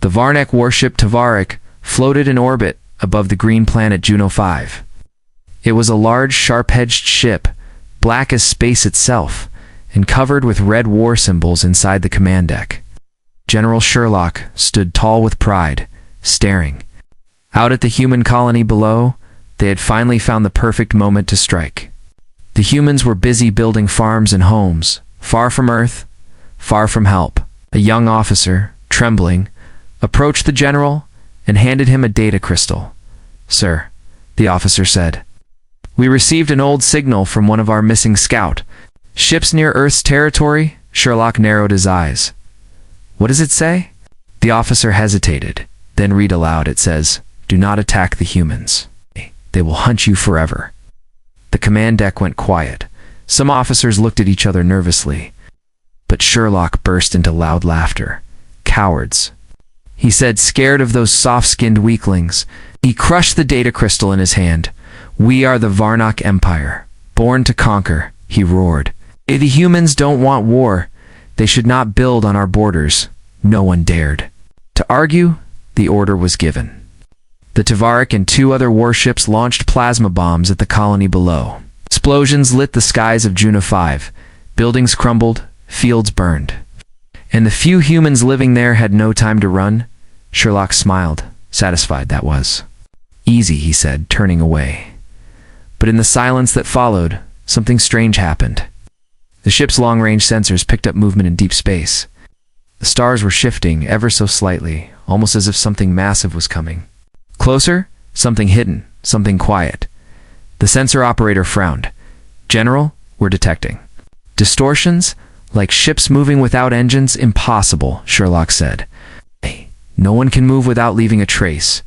The Varnak warship Tavarik floated in orbit above the green planet Juno 5. It was a large, sharp-edged ship, black as space itself, and covered with red war symbols inside the command deck. General Sherlock stood tall with pride, staring. Out at the human colony below, they had finally found the perfect moment to strike. The humans were busy building farms and homes, far from Earth, far from help. A young officer, trembling, approached the general and handed him a data crystal. "Sir," the officer said, "we received an old signal from one of our missing scout. Ships near Earth's territory." Sherlock narrowed his eyes. "What does it say?" The officer hesitated, then read aloud. It says, "Do not attack the humans. They will hunt you forever." The command deck went quiet. Some officers looked at each other nervously. But Sherlock burst into loud laughter. "Cowards," he said, scared of those soft-skinned weaklings. He crushed the data crystal in his hand. "We are the Varnak Empire, born to conquer," he roared. "If the humans don't want war, they should not build on our borders." No one dared to argue. The order was given. The Tavarik and 2 other warships launched plasma bombs at the colony below. Explosions lit the skies of Juno 5. Buildings crumbled, fields burned. And the few humans living there had no time to run. Sherlock smiled, satisfied that was. "Easy," he said, turning away. But in the silence that followed, something strange happened. The ship's long-range sensors picked up movement in deep space. The stars were shifting ever so slightly, almost as if something massive was coming. Closer, something hidden, something quiet. The sensor operator frowned. "General, we're detecting distortions, like ships moving without engines." "Impossible," Sherlock said. "Hey, no one can move without leaving a trace.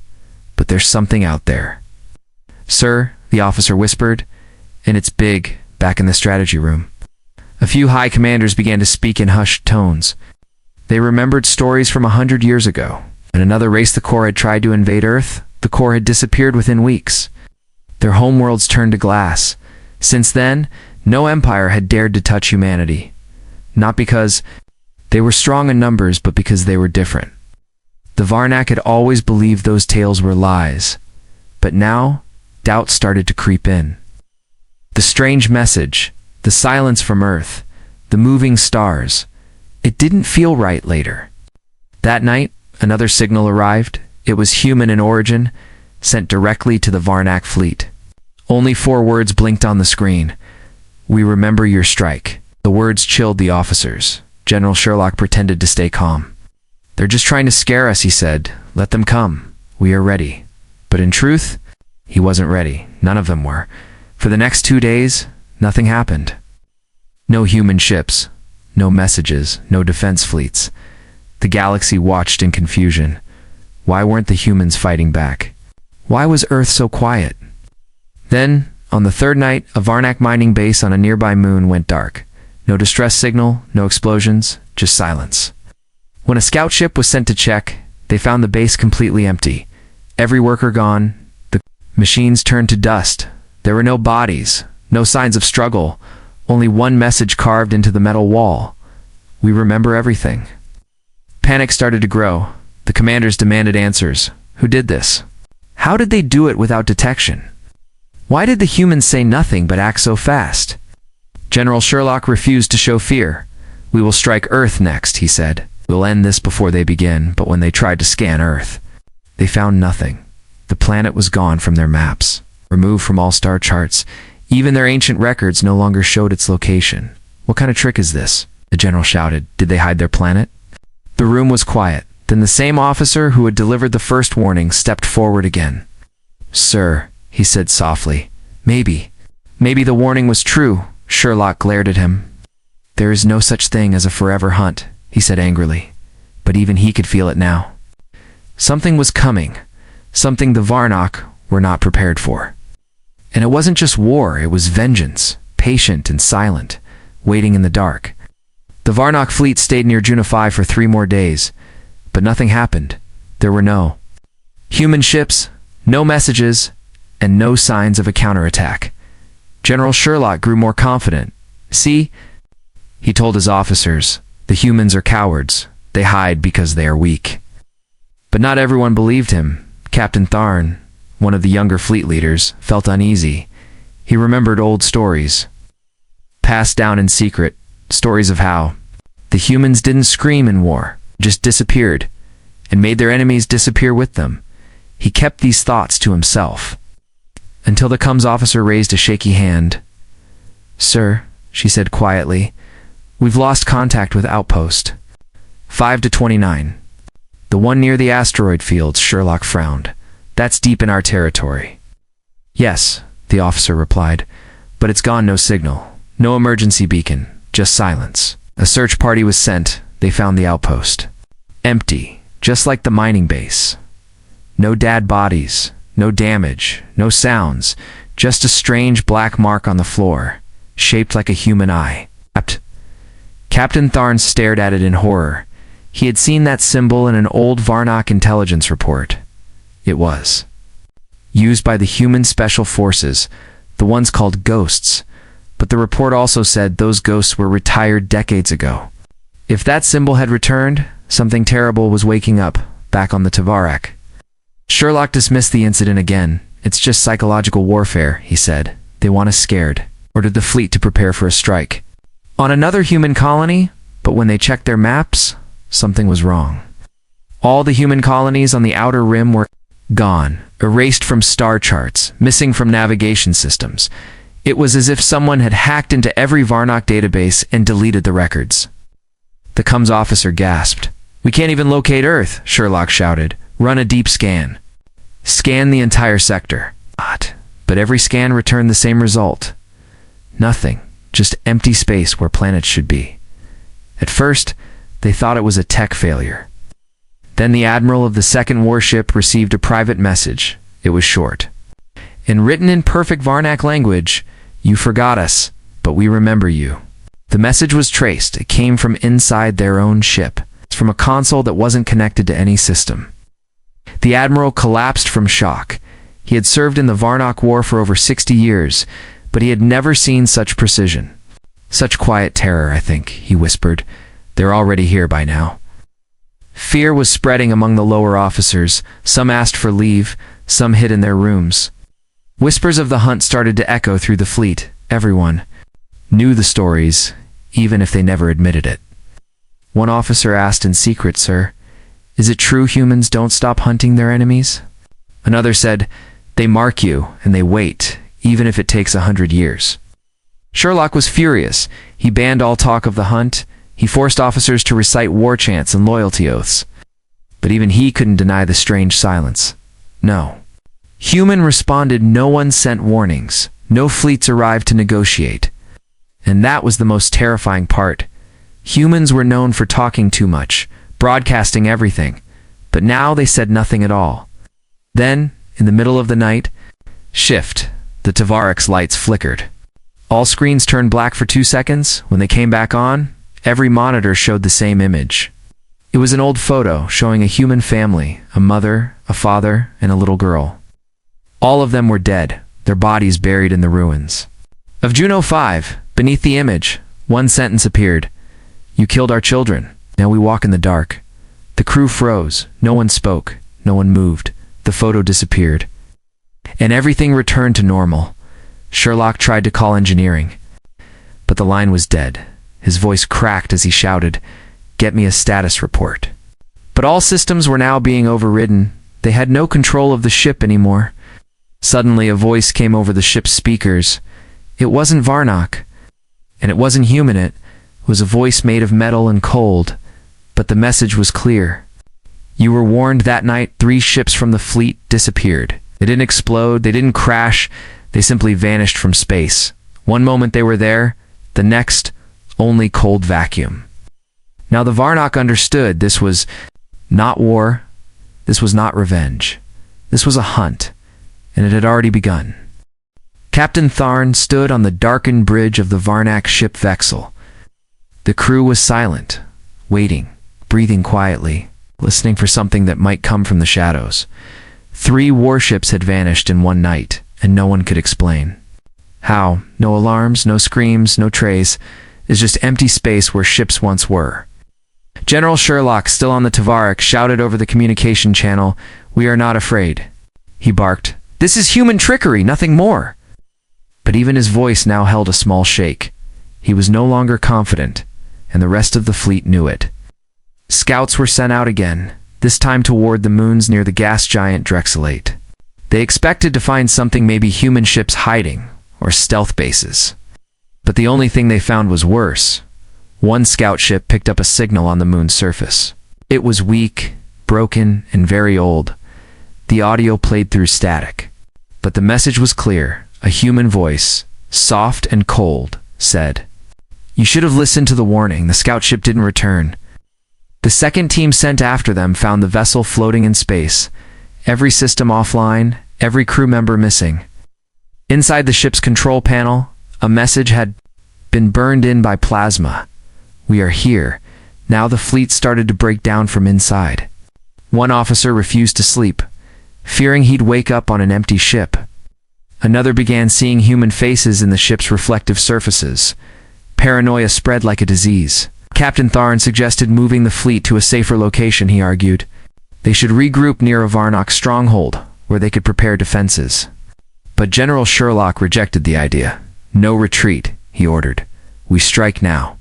But there's something out there." "Sir," the officer whispered, "and it's big," back in the strategy room. A few high commanders began to speak in hushed tones. They remembered stories from 100 years ago. In another race the Corps had tried to invade Earth. The Corps had disappeared within weeks. Their homeworlds turned to glass. Since then, no empire had dared to touch humanity. Not because they were strong in numbers, but because they were different. The Varnak had always believed those tales were lies. But now, doubt started to creep in. The strange message, the silence from Earth, the moving stars, it didn't feel right later. That night, another signal arrived. It was human in origin, sent directly to the Varnak fleet. Only 4 words blinked on the screen. "We remember your strike." The words chilled the officers. General Sherlock pretended to stay calm. "They're just trying to scare us," he said. "Let them come. We are ready." But in truth, he wasn't ready. None of them were. For the next 2 days, nothing happened. No human ships, no messages, no defense fleets. The galaxy watched in confusion. Why weren't the humans fighting back? Why was Earth so quiet? Then, on the 3rd night, a Varnak mining base on a nearby moon went dark. No distress signal, no explosions, just silence. When a scout ship was sent to check, they found the base completely empty. Every worker gone. The machines turned to dust. There were no bodies, no signs of struggle, only one message carved into the metal wall. "We remember everything." Panic started to grow. The commanders demanded answers. Who did this? How did they do it without detection? Why did the humans say nothing but act so fast? General Sherlock refused to show fear. "We will strike Earth next," he said. "We'll end this before they begin." But when they tried to scan Earth, they found nothing. The planet was gone from their maps, removed from all star charts. Even their ancient records no longer showed its location. "What kind of trick is this?" the general shouted. "Did they hide their planet?" The room was quiet. Then the same officer who had delivered the first warning stepped forward again. "Sir," he said softly, Maybe the warning was true." Sherlock glared at him. "There is no such thing as a forever hunt," he said angrily. But even he could feel it now. Something was coming. Something the Varnak were not prepared for. And it wasn't just war, it was vengeance, patient and silent, waiting in the dark. The Varnak fleet stayed near Juno 5 for 3 more days, but nothing happened. There were no human ships, no messages, and no signs of a counterattack. General Sherlock grew more confident. "See," he told his officers, "the humans are cowards. They hide because they are weak." But not everyone believed him. Captain Tharn, one of the younger fleet leaders, felt uneasy. He remembered old stories, passed down in secret, stories of how the humans didn't scream in war, just disappeared, and made their enemies disappear with them. He kept these thoughts to himself, until the comms officer raised a shaky hand. "Sir," she said quietly, "we've lost contact with Outpost 5 to 29. The one near the asteroid fields." Sherlock frowned. "That's deep in our territory." "Yes," the officer replied, "but it's gone, no signal, no emergency beacon, just silence." A search party was sent. They found the outpost empty, just like the mining base. No dead bodies, no damage, no sounds, just a strange black mark on the floor, shaped like a human eye. Captain Tharn stared at it in horror. He had seen that symbol in an old Varnock intelligence report. It was used by the human special forces, the ones called ghosts, but the report also said those ghosts were retired decades ago. If that symbol had returned, something terrible was waking up, back on the Tavarak. Sherlock dismissed the incident again. "It's just psychological warfare," he said. "They want us scared." Ordered the fleet to prepare for a strike on another human colony, but when they checked their maps, something was wrong. All the human colonies on the outer rim were gone, erased from star charts, missing from navigation systems. It was as if someone had hacked into every Varnock database and deleted the records. The comms officer gasped. "We can't even locate Earth," Sherlock shouted. "Run a deep scan. Scan the entire sector." But every scan returned the same result. Nothing, just empty space where planets should be. At first, they thought it was a tech failure. Then the admiral of the second warship received a private message. It was short, and written in perfect Varnock language. "You forgot us, but we remember you." The message was traced. It came from inside their own ship, from a console that wasn't connected to any system. The admiral collapsed from shock. He had served in the Varnock War for over 60 years, but he had never seen such precision. "Such quiet terror, I think," he whispered. "They're already here by now." Fear was spreading among the lower officers. Some asked for leave, some hid in their rooms. Whispers of the hunt started to echo through the fleet. Everyone knew the stories, even if they never admitted it. One officer asked in secret, "Sir, is it true humans don't stop hunting their enemies?" Another said, "They mark you, and they wait, even if it takes 100 years." Sherlock was furious. He banned all talk of the hunt. He forced officers to recite war chants and loyalty oaths. But even he couldn't deny the strange silence. No. Human responded. No one sent warnings. No fleets arrived to negotiate. And that was the most terrifying part. Humans were known for talking too much, broadcasting everything. But now they said nothing at all. Then, in the middle of the night, the Tavarak's lights flickered. All screens turned black for 2 seconds. When they came back on, every monitor showed the same image. It was an old photo showing a human family, a mother, a father, and a little girl. All of them were dead, their bodies buried in the ruins. Of Juno 5, beneath the image, one sentence appeared. "You killed our children. Now we walk in the dark." The crew froze. No one spoke. No one moved. The photo disappeared. And everything returned to normal. Sherlock tried to call engineering, but the line was dead. His voice cracked as he shouted, "Get me a status report." But all systems were now being overridden. They had no control of the ship anymore. Suddenly a voice came over the ship's speakers. It wasn't Varnock, and it wasn't human. It was a voice made of metal and cold, but the message was clear. "You were warned that night. 3 ships from the fleet disappeared. They didn't explode, they didn't crash, they simply vanished from space. One moment they were there, the next, only cold vacuum." Now the Varnock understood this was not war, this was not revenge. This was a hunt, and it had already begun. Captain Tharn stood on the darkened bridge of the Varnock ship Vexel. The crew was silent, waiting, breathing quietly, listening for something that might come from the shadows. 3 warships had vanished in one night, and no one could explain how. No alarms, no screams, no trace. It's just empty space where ships once were. General Sherlock, still on the Tavarik, shouted over the communication channel, "We are not afraid." He barked, "This is human trickery, nothing more." But even his voice now held a small shake. He was no longer confident, and the rest of the fleet knew it. Scouts were sent out again, this time toward the moons near the gas giant Drexelate. They expected to find something, maybe human ships hiding, or stealth bases. But the only thing they found was worse. One scout ship picked up a signal on the moon's surface. It was weak, broken, and very old. The audio played through static. But the message was clear. A human voice, soft and cold, said, "You should have listened to the warning. The scout ship didn't return." The second team sent after them found the vessel floating in space, every system offline, every crew member missing. Inside the ship's control panel, a message had been burned in by plasma. "We are here." Now the fleet started to break down from inside. One officer refused to sleep, fearing he'd wake up on an empty ship. Another began seeing human faces in the ship's reflective surfaces. Paranoia spread like a disease. Captain Tharn suggested moving the fleet to a safer location, he argued. They should regroup near a Varnock stronghold, where they could prepare defenses. But General Sherlock rejected the idea. "No retreat," he ordered. "We strike now."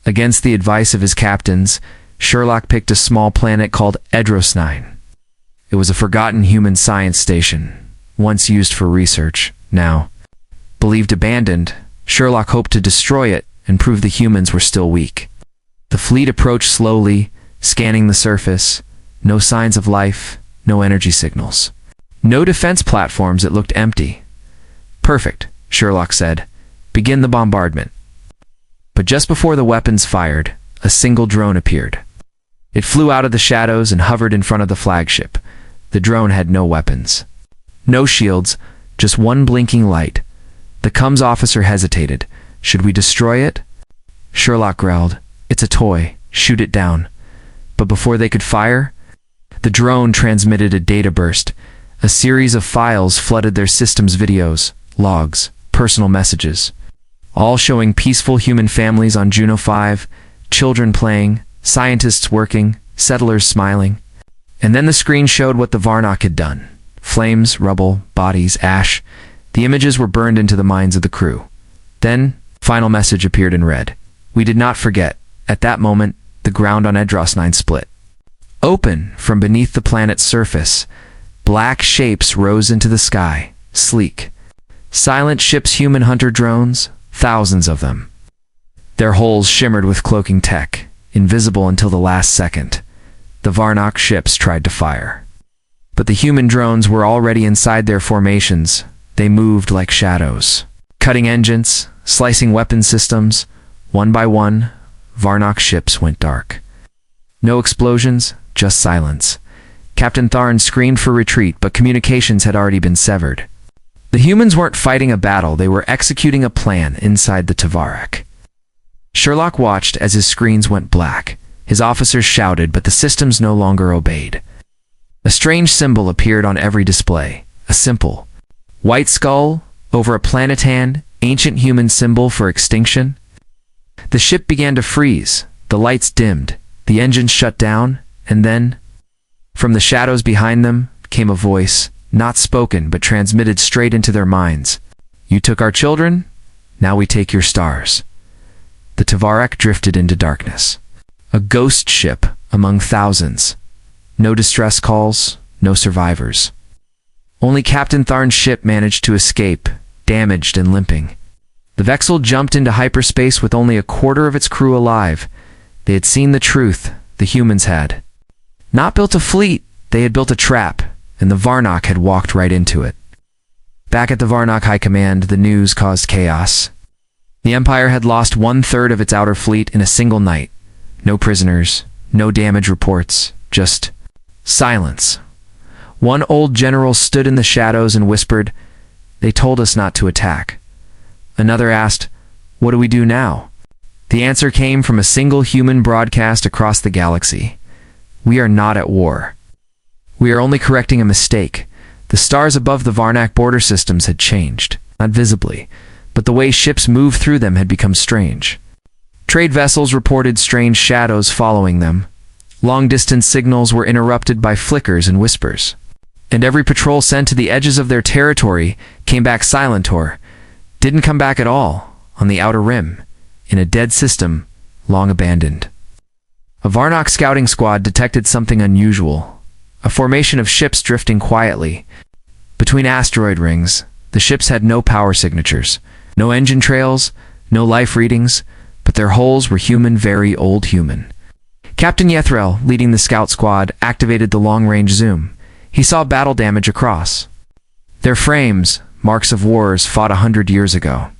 Against the advice of his captains, Sherlock picked a small planet called Edrosnine. It was a forgotten human science station, once used for research. Now, believed abandoned, Sherlock hoped to destroy it and prove the humans were still weak. The fleet approached slowly, scanning the surface. No signs of life, no energy signals. No defense platforms, it looked empty. "Perfect," Sherlock said. "Begin the bombardment." But just before the weapons fired, a single drone appeared. It flew out of the shadows and hovered in front of the flagship. The drone had no weapons. No shields, just one blinking light. The comms officer hesitated. "Should we destroy it?" Sherlock growled, "It's a toy. Shoot it down." But before they could fire, the drone transmitted a data burst. A series of files flooded their system's videos, logs, personal messages, all showing peaceful human families on Juno 5, children playing, scientists working, settlers smiling. And then the screen showed what the Varnock had done. Flames, rubble, bodies, ash. The images were burned into the minds of the crew. Then, final message appeared in red. "We did not forget." At that moment, the ground on Edrosnine split. Open, from beneath the planet's surface, black shapes rose into the sky, sleek. Silent ships, human hunter drones, thousands of them. Their hulls shimmered with cloaking tech, invisible until the last second. The Varnock ships tried to fire. But the human drones were already inside their formations. They moved like shadows, cutting engines, slicing weapon systems. One by one, Varnock ships went dark. No explosions, just silence. Captain Tharn screamed for retreat, but communications had already been severed. The humans weren't fighting a battle, they were executing a plan inside the Tavarik. Sherlock watched as his screens went black. His officers shouted, but the systems no longer obeyed. A strange symbol appeared on every display. A simple white skull over a planet hand, ancient human symbol for extinction. The ship began to freeze. The lights dimmed. The engines shut down, and then, from the shadows behind them, came a voice, not spoken but transmitted straight into their minds. "You took our children, now we take your stars." The Tavarik drifted into darkness. A ghost ship among thousands. No distress calls, no survivors. Only Captain Tharn's ship managed to escape, damaged and limping. The Vexel jumped into hyperspace with only a quarter of its crew alive. They had seen the truth, the humans had. Not built a fleet, they had built a trap, and the Varnock had walked right into it. Back at the Varnock High Command, the news caused chaos. The Empire had lost 1/3 of its outer fleet in a single night. No prisoners, no damage reports, just silence. One old general stood in the shadows and whispered, "They told us not to attack." Another asked, "What do we do now?" The answer came from a single human broadcast across the galaxy. "We are not at war. We are only correcting a mistake." The stars above the Varnock border systems had changed, not visibly, but the way ships moved through them had become strange. Trade vessels reported strange shadows following them. Long-distance signals were interrupted by flickers and whispers. And every patrol sent to the edges of their territory came back silent or didn't come back at all on the outer rim, in a dead system long abandoned. A Varnock scouting squad detected something unusual, a formation of ships drifting quietly. Between asteroid rings, the ships had no power signatures, no engine trails, no life readings, but their hulls were human, very old human. Captain Yethrel, leading the scout squad, activated the long-range zoom. He saw battle damage across. Their frames, marks of wars fought 100 years ago.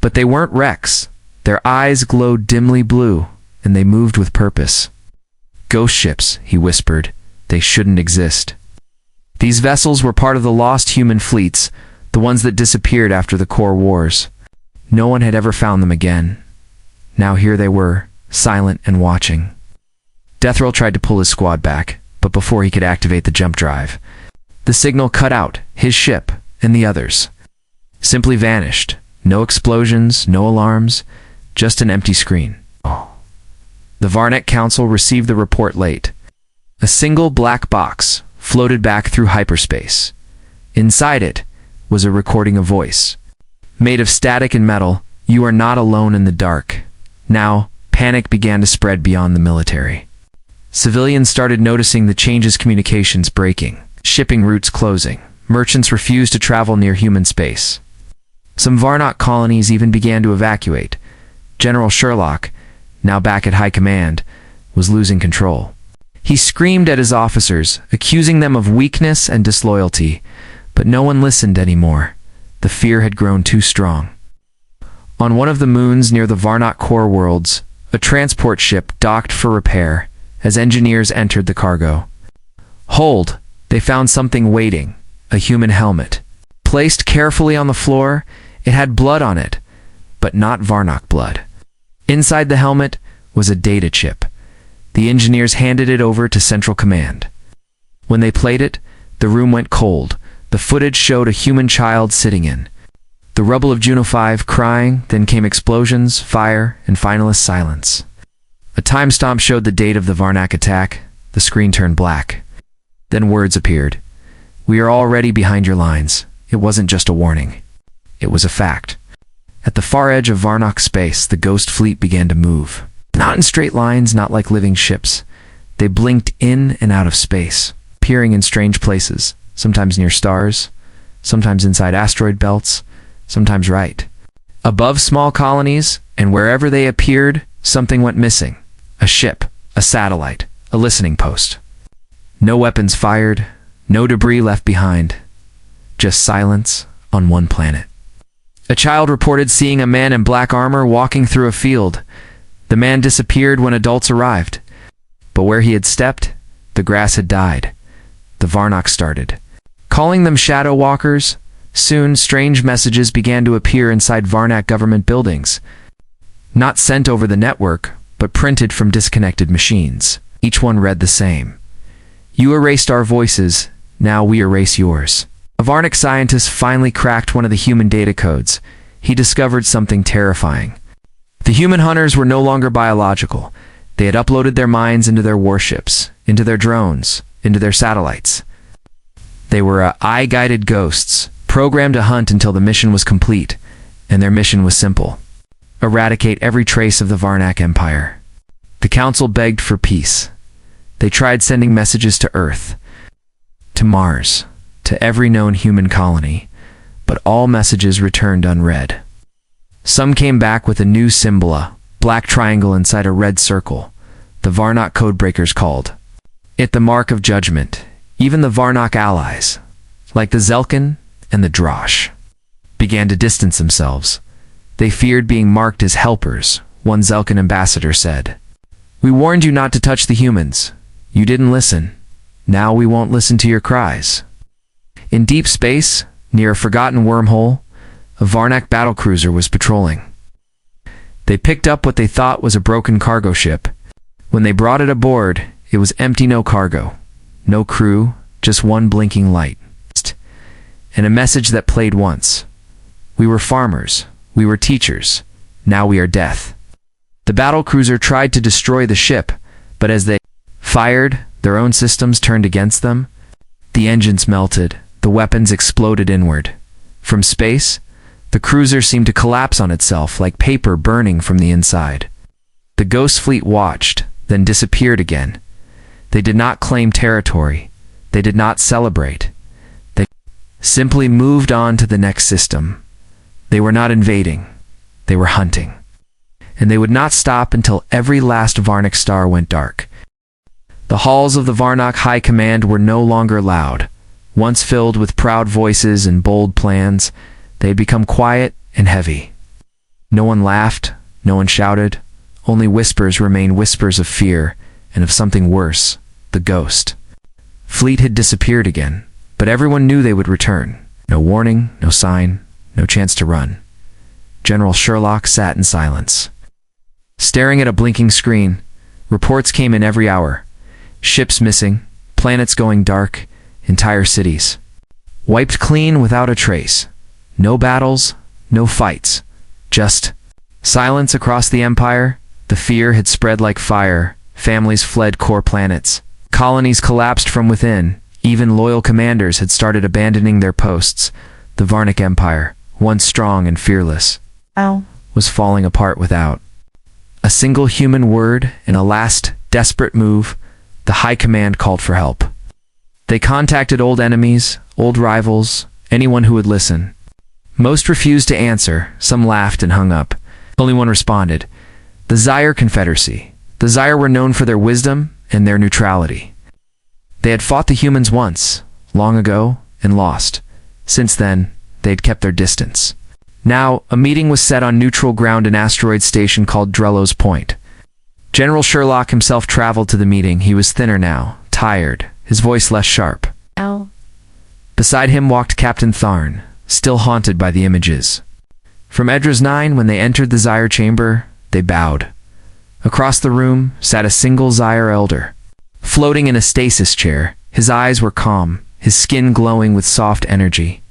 But they weren't wrecks. Their eyes glowed dimly blue, and they moved with purpose. Ghost ships, he whispered. They shouldn't exist. These vessels were part of the lost human fleets, the ones that disappeared after the core wars. No one had ever found them again. Now here they were, silent and watching. Deathrel tried to pull his squad back, but before he could activate the jump drive, the signal cut out, his ship, and the others. Simply vanished. No explosions, no alarms, just an empty screen. The Varnock Council received the report late. A single black box floated back through hyperspace. Inside it was a recording of voice. Made of static and metal, you are not alone in the dark. Now, panic began to spread beyond the military. Civilians started noticing the changes, communications breaking, shipping routes closing. Merchants refused to travel near human space. Some Varnock colonies even began to evacuate. General Sherlock, now back at high command, was losing control. He screamed at his officers, accusing them of weakness and disloyalty, but no one listened anymore. The fear had grown too strong. On one of the moons near the Varnock core worlds, a transport ship docked for repair as engineers entered the cargo. Hold! They found something waiting, a human helmet. Placed carefully on the floor, it had blood on it, but not Varnock blood. Inside the helmet was a data chip. The engineers handed it over to Central Command. When they played it, the room went cold. The footage showed a human child sitting in the rubble of Juno 5, crying. Then came explosions, fire, and finalist silence. A timestamp showed the date of the Varnock attack. The screen turned black. Then words appeared. We are already behind your lines. It wasn't just a warning. It was a fact. At the far edge of Varnock space, the ghost fleet began to move. Not in straight lines, not like living ships. They blinked in and out of space, appearing in strange places, sometimes near stars, sometimes inside asteroid belts, sometimes right above small colonies, and wherever they appeared, something went missing. A ship, a satellite, a listening post. No weapons fired, no debris left behind, just silence on one planet. A child reported seeing a man in black armor walking through a field. The man disappeared when adults arrived, but where he had stepped, the grass had died. The Varnock started calling them shadow walkers. Soon, strange messages began to appear inside Varnock government buildings, not sent over the network, but printed from disconnected machines. Each one read the same. You erased our voices, now we erase yours. A Varnock scientist finally cracked one of the human data codes. He discovered something terrifying. The human hunters were no longer biological. They had uploaded their minds into their warships, into their drones, into their satellites. They were eye-guided ghosts, programmed to hunt until the mission was complete, and their mission was simple: eradicate every trace of the Varnock Empire. The Council begged for peace. They tried sending messages to Earth, to Mars, to every known human colony, but all messages returned unread. Some came back with a new symbol, a black triangle inside a red circle. The Varnock codebreakers called it the Mark of Judgment. Even the Varnock allies, like the Zelkin and the Drosh, began to distance themselves. They feared being marked as helpers, one Zelkin ambassador said. We warned you not to touch the humans. You didn't listen. Now we won't listen to your cries. In deep space, near a forgotten wormhole, a Varnock battlecruiser was patrolling. They picked up what they thought was a broken cargo ship. When they brought it aboard, it was empty, no cargo, no crew, just one blinking light. And a message that played once. We were farmers. We were teachers. Now we are death. The battlecruiser tried to destroy the ship, but as they fired, their own systems turned against them. The engines melted, the weapons exploded inward. From space, the cruiser seemed to collapse on itself like paper burning from the inside. The Ghost Fleet watched, then disappeared again. They did not claim territory. They did not celebrate. They simply moved on to the next system. They were not invading. They were hunting. And they would not stop until every last Varnic star went dark. The halls of the Varnock High Command were no longer loud. Once filled with proud voices and bold plans, they had become quiet and heavy. No one laughed, no one shouted. Only whispers remained, whispers of fear and of something worse, the ghost. Fleet had disappeared again, but everyone knew they would return. No warning, no sign, no chance to run. General Sherlock sat in silence. Staring at a blinking screen, reports came in every hour. Ships missing, planets going dark, entire cities wiped clean without a trace. No battles, no fights, just silence across the empire. The fear had spread like fire. Families fled core planets. Colonies collapsed from within. Even loyal commanders had started abandoning their posts. The Varnic Empire, once strong and fearless, was falling apart without a single human word. In a last desperate move, the High Command called for help. They contacted old enemies, old rivals, anyone who would listen. Most refused to answer, some laughed and hung up. Only one responded. The Zyre Confederacy. The Zyre were known for their wisdom and their neutrality. They had fought the humans once, long ago, and lost. Since then, they had kept their distance. Now, a meeting was set on neutral ground, an asteroid station called Drello's Point. General Sherlock himself traveled to the meeting. He was thinner now, tired, his voice less sharp. Beside him walked Captain Tharn, still haunted by the images. From Edras 9, when they entered the Zyre chamber, they bowed. Across the room sat a single Zyre elder, floating in a stasis chair. His eyes were calm, his skin glowing with soft energy.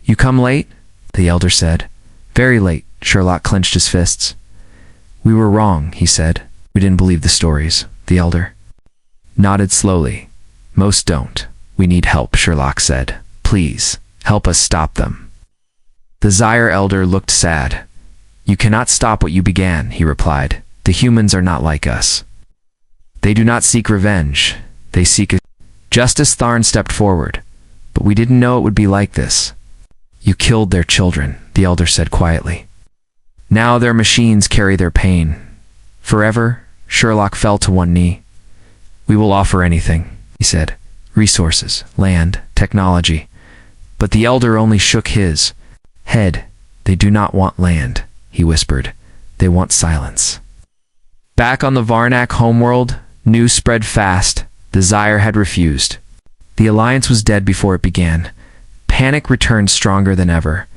"You come late?" the elder said. "Very late," Sherlock clenched his fists. "We were wrong," he said. "We didn't believe the stories." The elder nodded slowly. "Most don't. We need help," Sherlock said. "Please, help us stop them." The Zyre elder looked sad. "You cannot stop what you began," he replied. "The humans are not like us. They do not seek revenge. They seek justice." Tharn stepped forward. "But we didn't know it would be like this." "You killed their children," the elder said quietly. "Now their machines carry their pain. Forever." Sherlock fell to one knee. "We will offer anything," he said. "Resources, land, technology." But the elder only shook his head. "They do not want land," he whispered. "They want silence." Back on the Varnac homeworld, news spread fast. The Zyre had refused. The alliance was dead before it began. Panic returned stronger than ever.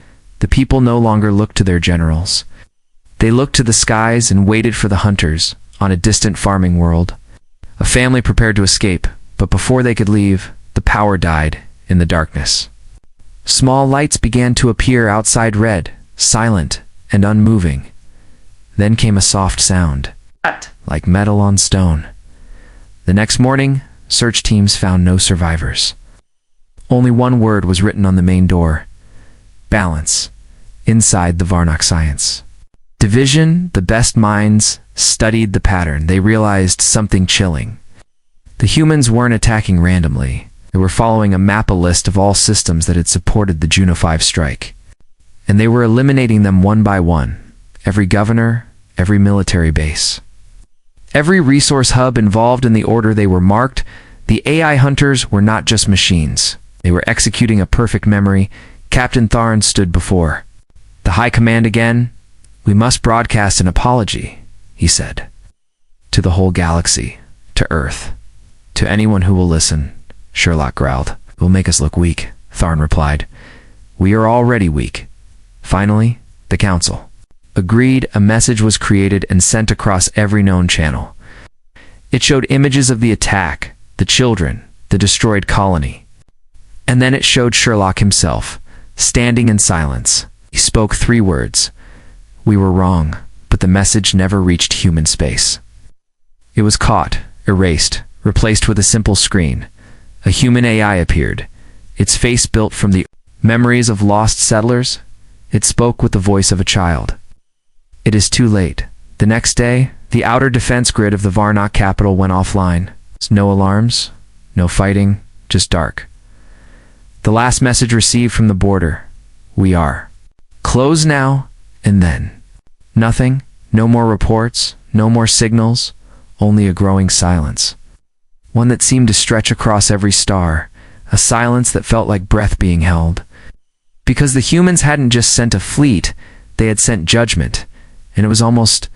The people no longer looked to their generals. They looked to the skies and waited for the hunters on a distant farming world. A family prepared to escape, but before they could leave, the power died in the darkness. Small lights began to appear outside, red, silent, and unmoving. Then came a soft sound, like metal on stone. The next morning, search teams found no survivors. Only one word was written on the main door: balance, inside the Varnock Science Division. The best minds studied the pattern. They realized something chilling. The humans weren't attacking randomly. They were following a map, a list of all systems that had supported the Juno 5 strike. And they were eliminating them one by one. Every governor, every military base, every resource hub involved. In the order they were marked. The AI hunters were not just machines. They were executing a perfect memory. Captain Tharn stood before the High Command again. "We must broadcast an apology," he said. "To the whole galaxy, to Earth, to anyone who will listen." Sherlock growled. "It will make us look weak," Tharn replied. "We are already weak." Finally, the Council agreed. A message was created and sent across every known channel. It showed images of the attack, the children, the destroyed colony. And then it showed Sherlock himself, standing in silence. He spoke 3 words: "We were wrong, but the message never reached human space. It was caught, erased, replaced with a simple screen. A human AI appeared, its face built from the memories of lost settlers. It spoke with the voice of a child. It is too late. The next day, the outer defense grid of the Varnock capital went offline. No alarms, no fighting, just dark. The last message received from the border: we are closed now and then. Nothing, no more reports, no more signals, only a growing silence. One that seemed to stretch across every star, a silence that felt like breath being held. Because the humans hadn't just sent a fleet, they had sent judgment, and it was almost...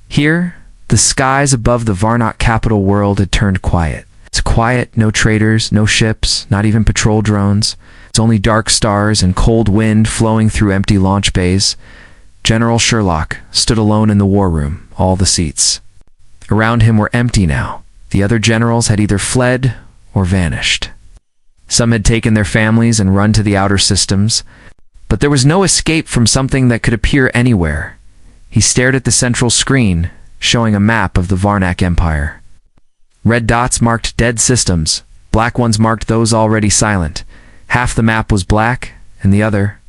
Here, the skies above the Varnock capital world had turned quiet. It's quiet, no traders, no ships, not even patrol drones. It's only dark stars and cold wind flowing through empty launch bays. General Sherlock stood alone in the war room, all the seats. Around him were empty now. The other generals had either fled or vanished. Some had taken their families and run to the outer systems, but there was no escape from something that could appear anywhere. He stared at the central screen, showing a map of the Varnock Empire. Red dots marked dead systems, black ones marked those already silent. Half the map was black, and the other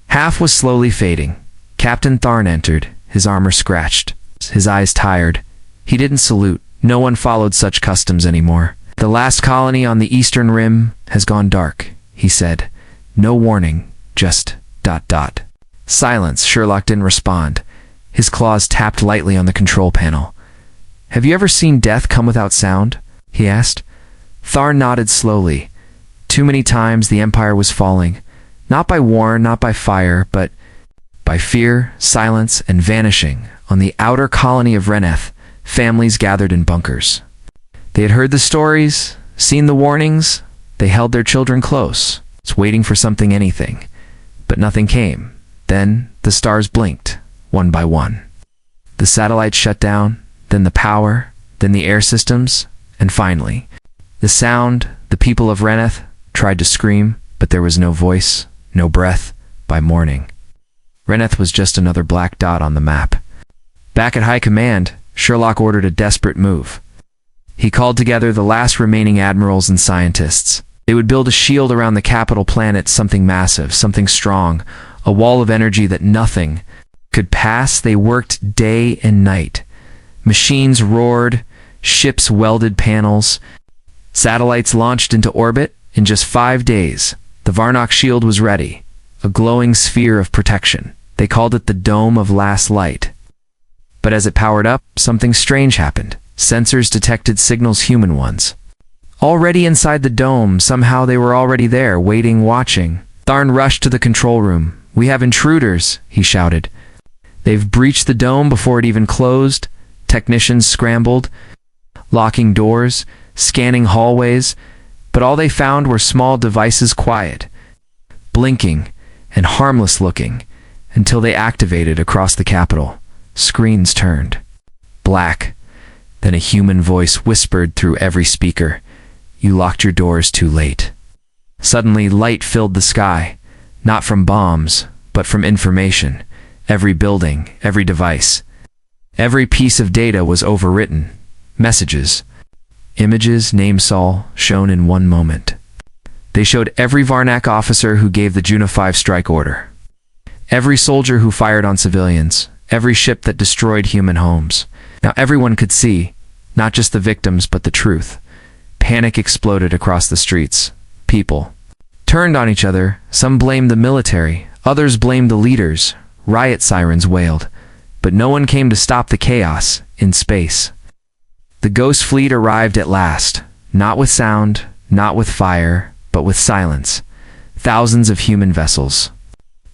half was slowly fading. Captain Tharn entered, his armor scratched, his eyes tired. He didn't salute. No one followed such customs anymore. The last colony on the eastern rim has gone dark, he said. No warning, just ... Silence. Sherlock didn't respond. His claws tapped lightly on the control panel. Have you ever seen death come without sound? He asked. Tharn nodded slowly. Too many times the Empire was falling. Not by war, not by fire, but by fear, silence, and vanishing. On the outer colony of Reneth, families gathered in bunkers. They had heard the stories, seen the warnings. They held their children close, waiting for something, anything. But nothing came. Then the stars blinked, one by one. The satellites shut down, then the power, then the air systems, and finally, the sound. The people of Reneth tried to scream, but there was no voice, no breath. By morning, Reneth was just another black dot on the map. Back at High Command, Sherlock ordered a desperate move. He called together the last remaining admirals and scientists. They would build a shield around the capital planet, something massive, something strong, a wall of energy that nothing could pass. They worked day and night. Machines roared, ships welded panels, satellites launched into orbit. In just 5 days, the Varnock shield was ready, a glowing sphere of protection. They called it the Dome of Last Light. But as it powered up, something strange happened. Sensors detected signals, human ones. Already inside the dome, somehow they were already there, waiting, watching. Tharn rushed to the control room. We have intruders, he shouted. They've breached the dome before it even closed. Technicians scrambled, locking doors, scanning hallways, but all they found were small devices, quiet, blinking, and harmless looking, until they activated across the capital. Screens turned black. Then a human voice whispered through every speaker. You locked your doors too late. Suddenly, light filled the sky, not from bombs, but from information. Every building, every device, every piece of data was overwritten. Messages, images, names all shown in one moment. They showed every Varnock officer who gave the Juno 5 strike order, every soldier who fired on civilians, every ship that destroyed human homes. Now everyone could see, not just the victims, but the truth. Panic exploded across the streets. People turned on each other. Some blamed the military, others blamed the leaders. Riot sirens wailed, but no one came to stop the chaos in space. The Ghost Fleet arrived at last, not with sound, not with fire, but with silence. Thousands of human vessels,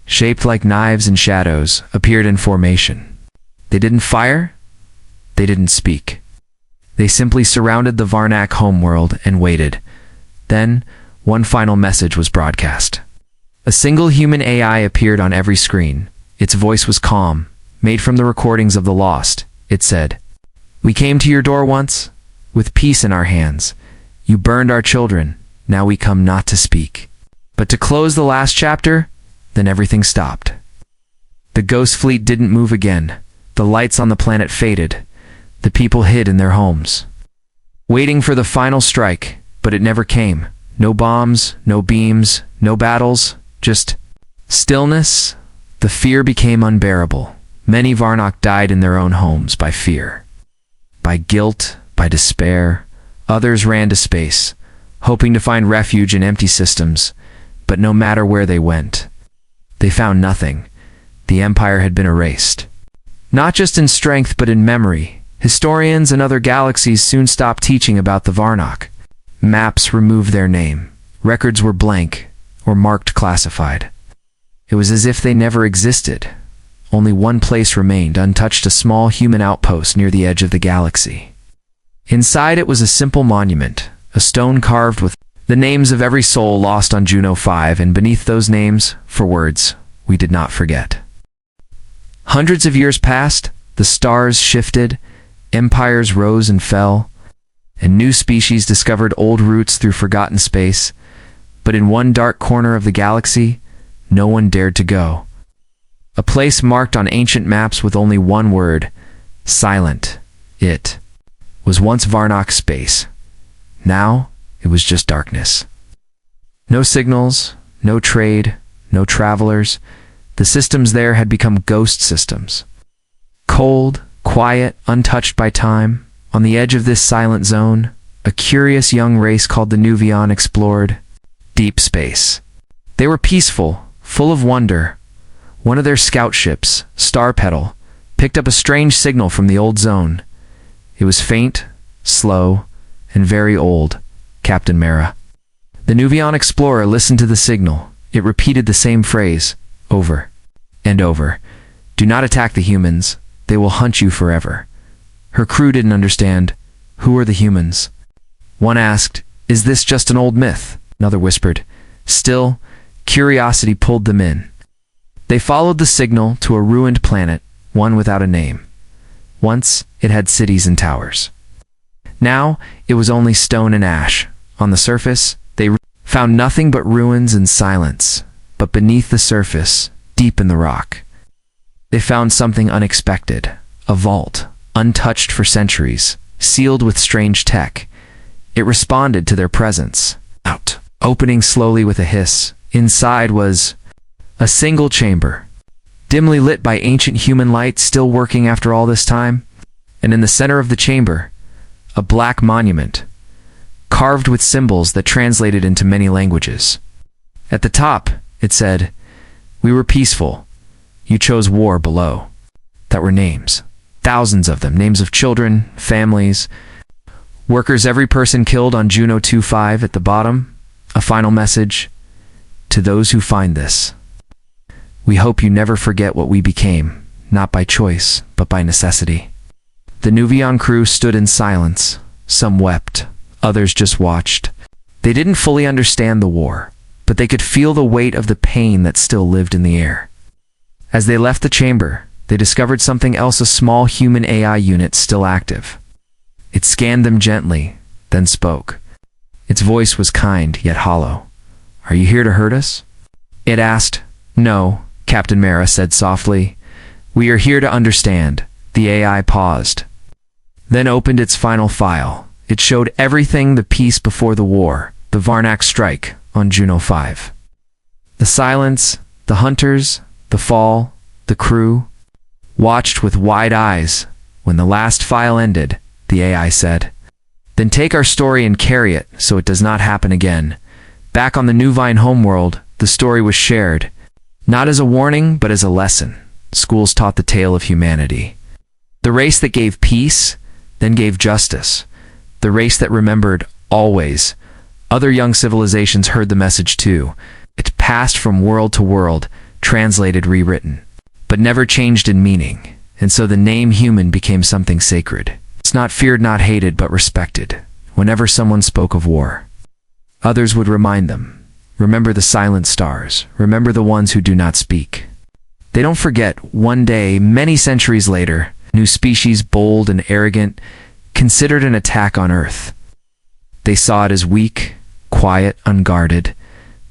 shaped like knives and shadows, appeared in formation. They didn't fire. They didn't speak. They simply surrounded the Varnock homeworld and waited. Then, one final message was broadcast. A single human AI appeared on every screen. Its voice was calm, made from the recordings of the lost. It said, "We came to your door once, with peace in our hands. You burned our children. Now we come not to speak, but to close the last chapter." Then everything stopped. The Ghost Fleet didn't move again. The lights on the planet faded. The people hid in their homes, waiting for the final strike, but it never came. No bombs, no beams, no battles, just stillness. The fear became unbearable. Many Varnock died in their own homes by fear, by guilt, by despair. Others ran to space, hoping to find refuge in empty systems, but no matter where they went, they found nothing. The Empire had been erased. Not just in strength, but in memory. Historians and other galaxies soon stopped teaching about the Varnock. Maps removed their name. Records were blank or marked classified. It was as if they never existed. Only one place remained untouched, a small human outpost near the edge of the galaxy. Inside it was a simple monument, a stone carved with the names of every soul lost on Juno 5, and beneath those names, for words we did not forget. Hundreds of years passed, the stars shifted, empires rose and fell, and new species discovered old routes through forgotten space. But in one dark corner of the galaxy, no one dared to go. A place marked on ancient maps with only one word, silent. It was once Varnock space. Now, it was just darkness. No signals, no trade, no travelers. The systems there had become ghost systems. Cold, quiet, untouched by time. On the edge of this silent zone, a curious young race called the Nuvion explored deep space. They were peaceful, full of wonder. One of their scout ships, Starpetal, picked up a strange signal from the old zone. It was faint, slow, and very old. Captain Mara. The Nuvion explorer listened to the signal. It repeated the same phrase, over and over. Do not attack the humans. They will hunt you forever. Her crew didn't understand. Who are the humans? One asked, is this just an old myth? Another whispered. Still, curiosity pulled them in. They followed the signal to a ruined planet, one without a name. Once, it had cities and towers. Now, it was only stone and ash. On the surface, they found nothing but ruins and silence. But beneath the surface, deep in the rock, they found something unexpected. A vault, untouched for centuries, sealed with strange tech. It responded to their presence. Out. Opening slowly with a hiss. Inside was a single chamber, dimly lit by ancient human light, still working after all this time. And in the center of the chamber, a black monument, carved with symbols that translated into many languages. At the top, it said, we were peaceful. You chose war below. That were names. Thousands of them. Names of children, families, workers, every person killed on Juno 2-5. At the bottom, a final message. To those who find this, we hope you never forget what we became, not by choice, but by necessity. The Nuvion crew stood in silence. Some wept. Others just watched. They didn't fully understand the war, but they could feel the weight of the pain that still lived in the air. As they left the chamber, they discovered something else, a small human AI unit still active. It scanned them gently, then spoke. Its voice was kind, yet hollow. Are you here to hurt us? It asked. No, Captain Mara said softly. We are here to understand. The AI paused, then opened its final file. It showed everything: the peace before the war, the Varnock strike on Juno 5. The silence, the hunters, the fall, the crew, watched with wide eyes. When the last file ended, the AI said, then take our story and carry it so it does not happen again. Back on the Nuvine homeworld, the story was shared, not as a warning, but as a lesson. Schools taught the tale of humanity. The race that gave peace, then gave justice. The race that remembered always. Other young civilizations heard the message too. It passed from world to world, translated, rewritten, but never changed in meaning. And so the name human became something sacred. It's not feared, not hated, but respected. Whenever someone spoke of war, others would remind them, remember the silent stars, remember the ones who do not speak. They don't forget. One day, many centuries later, new species, bold and arrogant, considered an attack on Earth. They saw it as weak, quiet, unguarded,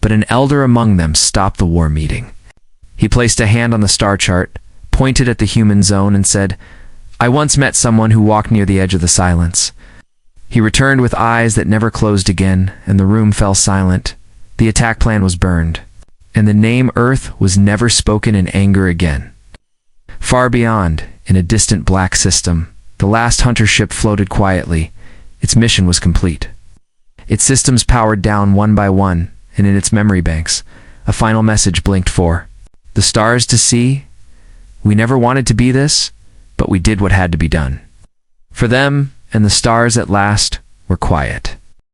but an elder among them stopped the war meeting. He placed a hand on the star chart, pointed at the human zone and said, "I once met someone who walked near the edge of the silence." He returned with eyes that never closed again, and the room fell silent. The attack plan was burned, and the name Earth was never spoken in anger again. Far beyond, in a distant black system, the last hunter ship floated quietly. Its mission was complete. Its systems powered down one by one, and in its memory banks, a final message blinked for the stars to see. We never wanted to be this, but we did what had to be done. For them, and the stars at last were quiet.